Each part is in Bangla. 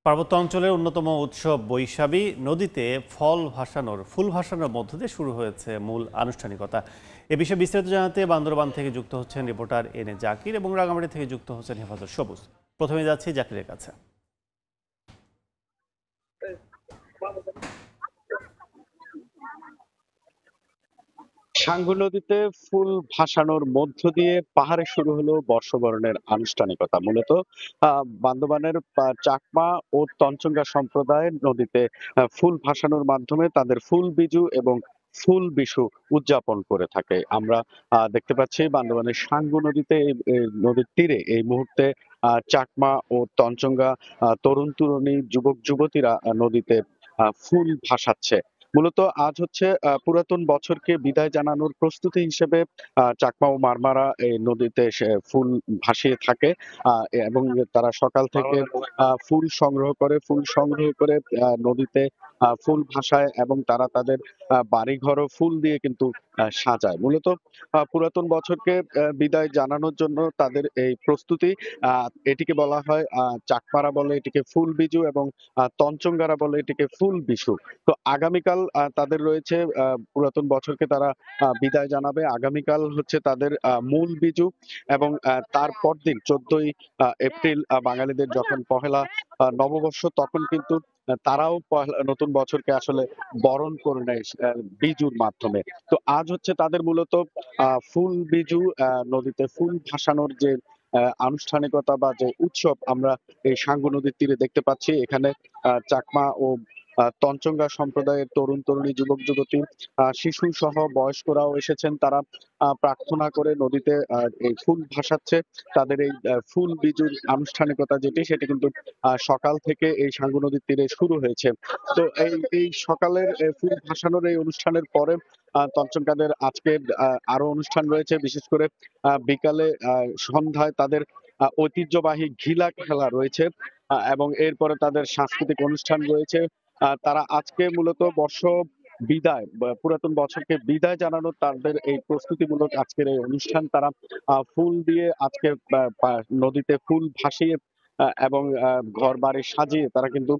পার্বত্য অঞ্চলের অন্যতম উৎসব বৈশাখী নদীতে ফুল ভাসানোর মধ্য দিয়ে শুরু হয়েছে মূল আনুষ্ঠানিকতা। এ বিষয়ে বিস্তারিত জানাতে বান্দরবান থেকে যুক্ত হচ্ছেন রিপোর্টার এন এ জাকির এবং রাঙামাটি থেকে যুক্ত হচ্ছেন হেফাজত সবুজ। প্রথমে যাচ্ছি জাকিরের কাছে। সাঙ্গু নদীতে ফুল ভাসানোর মধ্য দিয়ে পাহাড়ে শুরু হলো বর্ষবরণের আনুষ্ঠানিকতা। মূলত বান্দরবানের চাকমা ও তঞ্চঙ্গা সম্প্রদায় নদীতে ফুল ভাসানোর মাধ্যমে তাদের ফুল বিজু এবং ফুল বিশু উদযাপন করে থাকে। আমরা দেখতে পাচ্ছি বান্দরবানের সাঙ্গু নদীতে এই নদীর তীরে এই মুহূর্তে চাকমা ও তঞ্চঙ্গা তরুণ তরুণী যুবক যুবতীরা নদীতে ফুল ভাসাচ্ছে। মূলত আজ হচ্ছে পুরাতন বছরকে বিদায় জানানোর প্রস্তুতি হিসেবে চাকমা ও মারমারা এই নদীতে ফুল ভাসিয়ে থাকে এবং তারা সকাল থেকে ফুল সংগ্রহ করে নদীতে ফুল ভাসায় এবং তারা তাদের বাড়িঘরও ফুল দিয়ে কিন্তু সাজায়। মূলত পুরাতন বছরকে বিদায় জানানোর জন্য তাদের এই প্রস্তুতি। এটিকে বলা হয় চাকমারা বলে এটিকে ফুল বিজু এবং তঞ্চঙ্গারা বলে এটিকে ফুল বিশু। তো আগামীকাল তাদের রয়েছে পুরাতন বছরকে তারা বিদায় জানাবে। আগামীকাল হচ্ছে তাদের মূল বিজু এবং তার পরদিন 14ই এপ্রিল বাঙালিদের যখন পহেলা নববর্ষ, তখন কিন্তু তারাও নতুন বছরকে আসলে বরণ করে নেয় বিজুর মাধ্যমে। তো আজ হচ্ছে তাদের মূলত ফুল বিজু, নদীতে ফুল ভাসানোর যে আনুষ্ঠানিকতা বা যে উৎসব আমরা এই সাঙ্গু নদীর তীরে দেখতে পাচ্ছি। এখানে চাকমা ও তঞ্চঙ্গা সম্প্রদায়ের তরুণ তরুণী যুবক যুবতী শিশু সহ বয়স্করাও এসেছেন। তারা প্রার্থনা করে নদীতে এই ফুল ভাসাচ্ছে। তাদের এই ফুল বিজুর আনুষ্ঠানিকতা সেটি কিন্তু সকাল থেকে এই সাঙ্গু নদীর তীরে শুরু হয়েছে। তো এই সকালের ফুল ভাসানোর এই অনুষ্ঠানের পরে তঞ্চঙ্গাদের আজকে আরো অনুষ্ঠান রয়েছে। বিশেষ করে বিকালে সন্ধ্যায় তাদের ঐতিহ্যবাহী ঘিলা খেলা রয়েছে এবং এরপরে তাদের সাংস্কৃতিক অনুষ্ঠান রয়েছে। তারা আজকে মূলত পুরাতন বছরকে বিদায় জানানোর তাদের এই প্রস্তুতিমূলক আজকের এই অনুষ্ঠান। তারা ফুল দিয়ে আজকে নদীতে ফুল ভাসিয়ে এবং ঘর বাড়ি সাজিয়ে তারা কিন্তু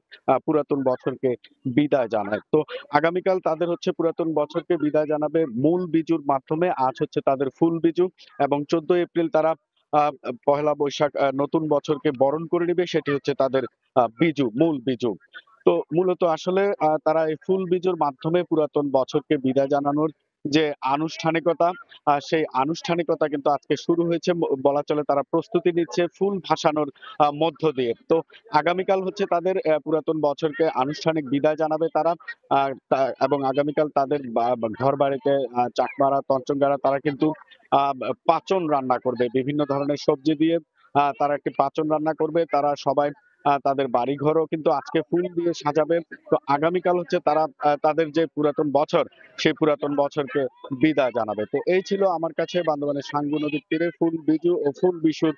পুরাতন বছরকে বিদায় জানায়। তো আগামীকাল তাদের হচ্ছে পুরাতন বছরকে বিদায় জানাবে মূল বিজুর মাধ্যমে। আজ হচ্ছে তাদের ফুল বিজু এবং 14 এপ্রিল তারা আহ পহেলা বৈশাখ নতুন বছরকে বরণ করে নিবে, সেটি হচ্ছে তাদের মূল বিজু। তো মূলত আসলে তারা এই ফুল বিজুর মাধ্যমে পুরাতন বছরকে বিদায় জানানোর যে আনুষ্ঠানিকতা, সেই আনুষ্ঠানিকতা কিন্তু আজকে শুরু হয়েছে বলা চলে। তারা প্রস্তুতি নিচ্ছে ফুল ভাসানোর মধ্য দিয়ে। তো আগামীকাল হচ্ছে তাদের পুরাতন বছরকে আনুষ্ঠানিক বিদায় জানাবে তারা। এবং আগামীকাল তাদের ঘর বাড়িতে চাকমারা তঞ্চঙ্গারা তারা কিন্তু পাচন রান্না করবে বিভিন্ন ধরনের সবজি দিয়ে। তারা একটি পাচন রান্না করবে। তারা সবাই তাদের বাড়িঘরও কিন্তু আজকে ফুল দিয়ে সাজাবে। তো আগামীকাল হচ্ছে তারা তাদের যে পুরাতন বছর, সেই পুরাতন বছরকে বিদায় জানাবে। তো এই ছিল আমার কাছে বান্দরবানের সাঙ্গু নদীর তীরে ফুল বিজু ও ফুল বিশুর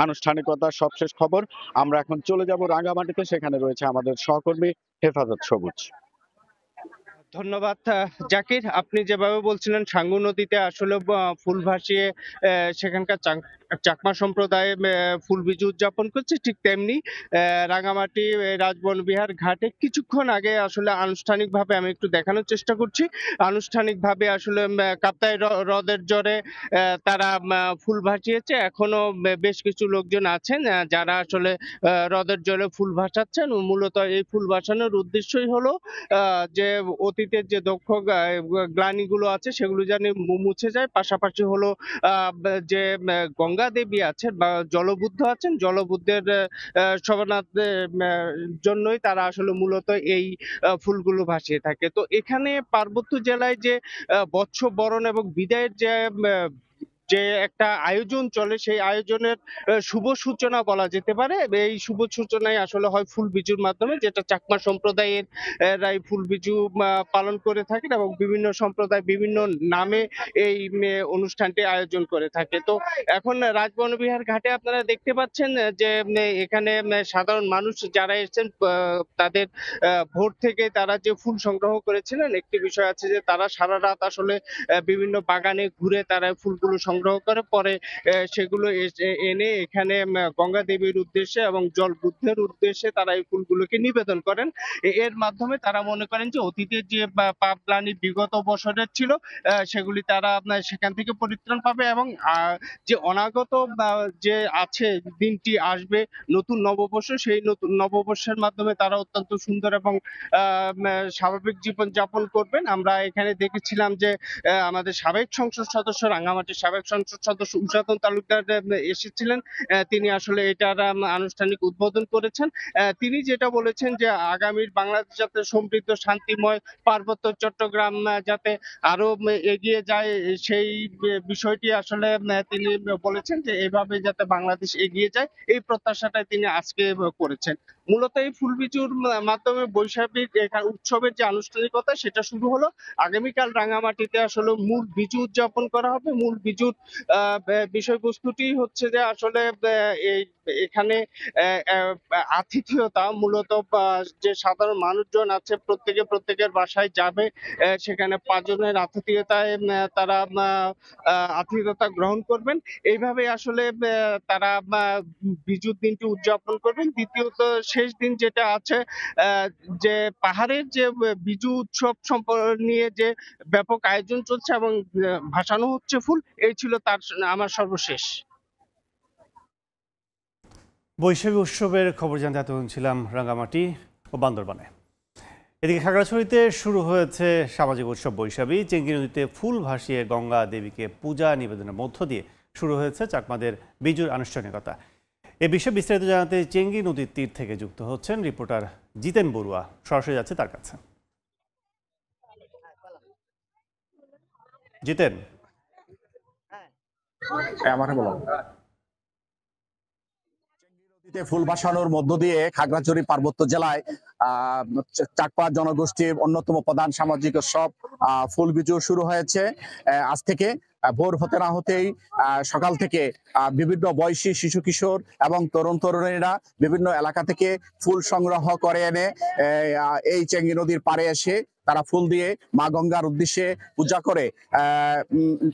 আনুষ্ঠানিকতার সবশেষ খবর। আমরা এখন চলে যাব রাঙ্গামাটিতে, সেখানে রয়েছে আমাদের সহকর্মী হেফাজত সবুজ। ধন্যবাদ জাকির। আপনি যেভাবে বলছিলেন সাঙ্গু নদীতে আসলে ফুল ভাসিয়ে সেখানকার চাকমা সম্প্রদায় ফুল বিজু উদযাপন করছে, ঠিক তেমনি রাঙামাটি রাজবন বিহার ঘাটে কিছুক্ষণ আগে আসলে আনুষ্ঠানিকভাবে আমি একটু দেখানোর চেষ্টা করছি। আনুষ্ঠানিকভাবে আসলে কাপ্তাই হ্রদের জলে তারা ফুল ভাসিয়েছে। এখনো বেশ কিছু লোকজন আছেন যারা আসলে হ্রদের জলে ফুল ভাসাচ্ছেন। মূলত এই ফুল ভাসানোর উদ্দেশ্যই হলো যে অতীতের যে দক্ষ গ্লানিগুলো আছে সেগুলো যেন মুছে যায়। পাশাপাশি হলো যে গঙ্গা দেবী আছেন বা জলবুদ্ধ আছেন, জলবুদ্ধের শরণার্থীর জন্যই তারা আসলে মূলত এই ফুলগুলো ভাসিয়ে থাকে। তো এখানে পার্বত্য জেলায় যে বৎস বরণ এবং বিদায়ের যে একটা আয়োজন চলে, সেই আয়োজনের শুভ সূচনা বলা যেতে পারে। এই শুভ সূচনায় আসলে হয় ফুল বিজুর মাধ্যমে, যেটা চাকমা সম্প্রদায়ের রাই ফুল বিজু পালন করে থাকেন এবং বিভিন্ন সম্প্রদায় বিভিন্ন নামে এই অনুষ্ঠানটি আয়োজন করে থাকে। তো এখন রাজবনবিহার ঘাটে আপনারা দেখতে পাচ্ছেন যে এখানে সাধারণ মানুষ যারা এসেছেন তাদের ভোর থেকে তারা যে ফুল সংগ্রহ করেছিলেন। একটি বিষয় আছে যে তারা সারা রাত আসলে বিভিন্ন বাগানে ঘুরে তারা ফুলগুলো সংগ্রহ করে পরে সেগুলো এনে এখানে গঙ্গা দেবীর উদ্দেশ্যে এবং জল বুদ্ধের উদ্দেশ্যে তারা এই ফুলগুলোকে নিবেদন করেন। এর মাধ্যমে তারা মনে করেন যে অতীতের যে পাপ গ্লানি বিগত বছরের ছিল সেগুলি তারা সেখান থেকে পরিত্রাণ পাবে এবং যে অনাগত যে আছে দিনটি আসবে নতুন নববর্ষ, সেই নতুন নববর্ষের মাধ্যমে তারা অত্যন্ত সুন্দর এবং স্বাভাবিক জীবন যাপন করবেন। আমরা এখানে দেখেছিলাম যে আমাদের সাবেক সংসদ সদস্য, রাঙ্গামাটির সাবেক সংসদ সদস্য উষাতন তালুকদার এসেছিলেন। তিনি আসলে এটার আনুষ্ঠানিক উদ্বোধন করেছেন। তিনি যেটা বলেছেন যে আগামীর বাংলাদেশ যাতে সমৃদ্ধ শান্তিময় পার্বত্য চট্টগ্রাম যাতে আরো এগিয়ে যায়, সেই বিষয়টি আসলে তিনি বলেছেন যে এভাবে যাতে বাংলাদেশ এগিয়ে যায়, এই প্রত্যাশাটাই তিনি আজকে করেছেন। মূলত এই ফুলবিচুর মাধ্যমে বৈশাখী উৎসবের যে আনুষ্ঠানিকতা সেটা শুরু হলো। আগামীকাল রাঙামাটিতে আসলে মূল বিজু উদযাপন করা হবে। মূল বিজুর বিষয়বস্তুটি হচ্ছে যে আসলে এখানে আতিথেয়তা মূলত যে সাধারণ মানুষজন আছে প্রত্যেকের বাসায় যাবে, সেখানে 5 জনের আতিথেয়তায় তারা আতিথেয়তা গ্রহণ করবেন। এইভাবে আসলে তারা বিজুর দিনটি উদযাপন করবেন। দ্বিতীয়ত শেষ দিন যেটা আছে, যে পাহাড়ের যে বিজু উৎসব নিয়ে যে ব্যাপক আয়োজন চলছে এবং ভাসানো হচ্ছে ফুল, এই ছিল তার আমার সর্বশেষ। বৈশাখী উৎসবের খবর জানতে এতক্ষণ ছিলাম রাঙ্গামাটি ও বান্দরবানে। এদিকে খাগড়াছড়িতে শুরু হয়েছে সামাজিক উৎসব বৈশাখী। চেঙ্গি নদীতে ফুল ভাসিয়ে গঙ্গা দেবীকে পূজা নিবেদনের মধ্য দিয়ে শুরু হয়েছে চাকমাদের বিজুর আনুষ্ঠানিকতা। এ বিষয়ে বিস্তারিত জানাতে চেঙ্গি নদীর তীর থেকে যুক্ত হচ্ছেন রিপোর্টার জিতেন বড়ুয়া। সরাসরি যাচ্ছে তার কাছে। জিতেন, ফুল ভাসানোর মধ্য দিয়ে খাগড়াছড়ি পার্বত্য জেলায় চাকমা জনগোষ্ঠীর অন্যতম প্রধান সামাজিক উৎসব ফুল বিজু শুরু হয়েছে। আজ থেকে ভোর হতে না হতেই সকাল থেকে বিভিন্ন বয়সী শিশু কিশোর এবং তরুণ তরুণীরা বিভিন্ন এলাকা থেকে ফুল সংগ্রহ করে এনে এই চেঙ্গি নদীর পাড়ে এসে তারা ফুল দিয়ে মা গঙ্গার উদ্দেশ্যে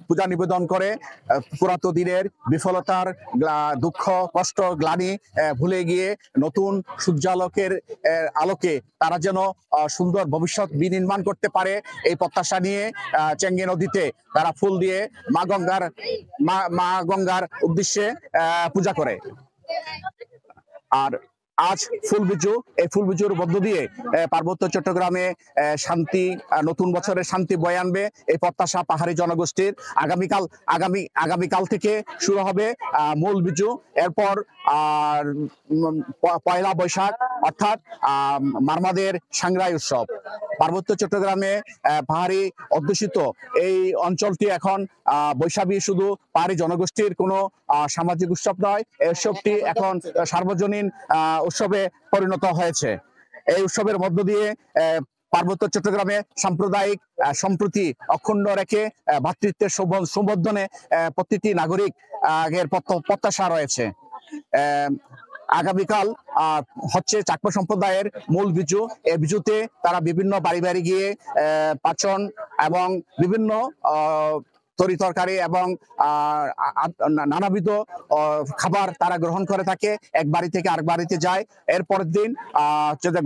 পূজা নিবেদন করে পুরাতন দিনের বিফলতার দুঃখ কষ্ট গ্লানি ভুলে গিয়ে নতুন সূর্যালোকের আলোকে তারা যেন সুন্দর ভবিষ্যৎ বিনির্মাণ করতে পারে, এই প্রত্যাশা নিয়ে চেঙ্গি নদীতে তারা ফুল দিয়ে মা গঙ্গার উদ্দেশ্যে পূজা করে। আর আজ এই ফুল বিজুর মধ্য দিয়ে পার্বত্য চট্টগ্রামে শান্তি, নতুন বছরের শান্তি বয়ে আনবে এই প্রত্যাশা পাহাড়ি জনগোষ্ঠীর। আগামীকাল থেকে শুরু হবে মূল বিজু। এরপর পয়লা বৈশাখ অর্থাৎ মারমাদের সাংগ্রাই উৎসব। পার্বত্য চট্টগ্রামে পাহাড়ি অধ্যুষিত এই অঞ্চলটি এখন বৈশাখী শুধু পাহাড়ি জনগোষ্ঠীর কোনো সামাজিক উৎসব নয়, এই উৎসবটি এখন সার্বজনীন উৎসবে পরিণত হয়েছে। এই উৎসবের মধ্য দিয়ে পার্বত্য চট্টগ্রামে সাম্প্রদায়িক সম্প্রীতি অক্ষুণ্ণ রেখে ভ্রাতৃত্বের সম্বর্ধনে প্রতিটি নাগরিক এর প্রত্যাশা রয়েছে। আগামীকাল হচ্ছে চাকমা সম্প্রদায়ের মূল বিজু। এই বিজুতে তারা বিভিন্ন বাড়ি বাড়ি গিয়ে পাচন এবং বিভিন্ন তরি তরকারি এবং নানাবিধ খাবার তারা গ্রহণ করে থাকে, এক বাড়ি থেকে আরেক বাড়িতে যায়। এর পরের দিন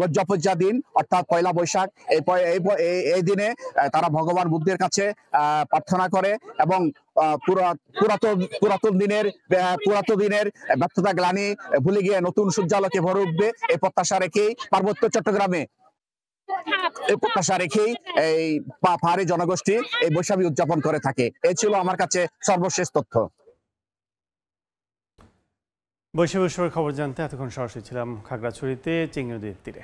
গজ্জাপজ্জা দিন অর্থাৎ পয়লা বৈশাখ, এই দিনে তারা ভগবান বুদ্ধের কাছে প্রার্থনা করে এবং পুরাতন দিনের ব্যর্থতা গ্লানি ভুলে গিয়ে নতুন সূর্যালোকে ভরে উঠবে, এই প্রত্যাশা রেখেই পার্বত্য চট্টগ্রামে এই পাহাড়ি জনগোষ্ঠী এই বৈশাখী উদযাপন করে থাকে। এই ছিল আমার কাছে সর্বশেষ তথ্য। বৈশাখী উৎসবের খবর জানতে এতক্ষণ সরাসরি ছিলাম খাগড়াছড়িতে চেঙ্গি নদীর তীরে।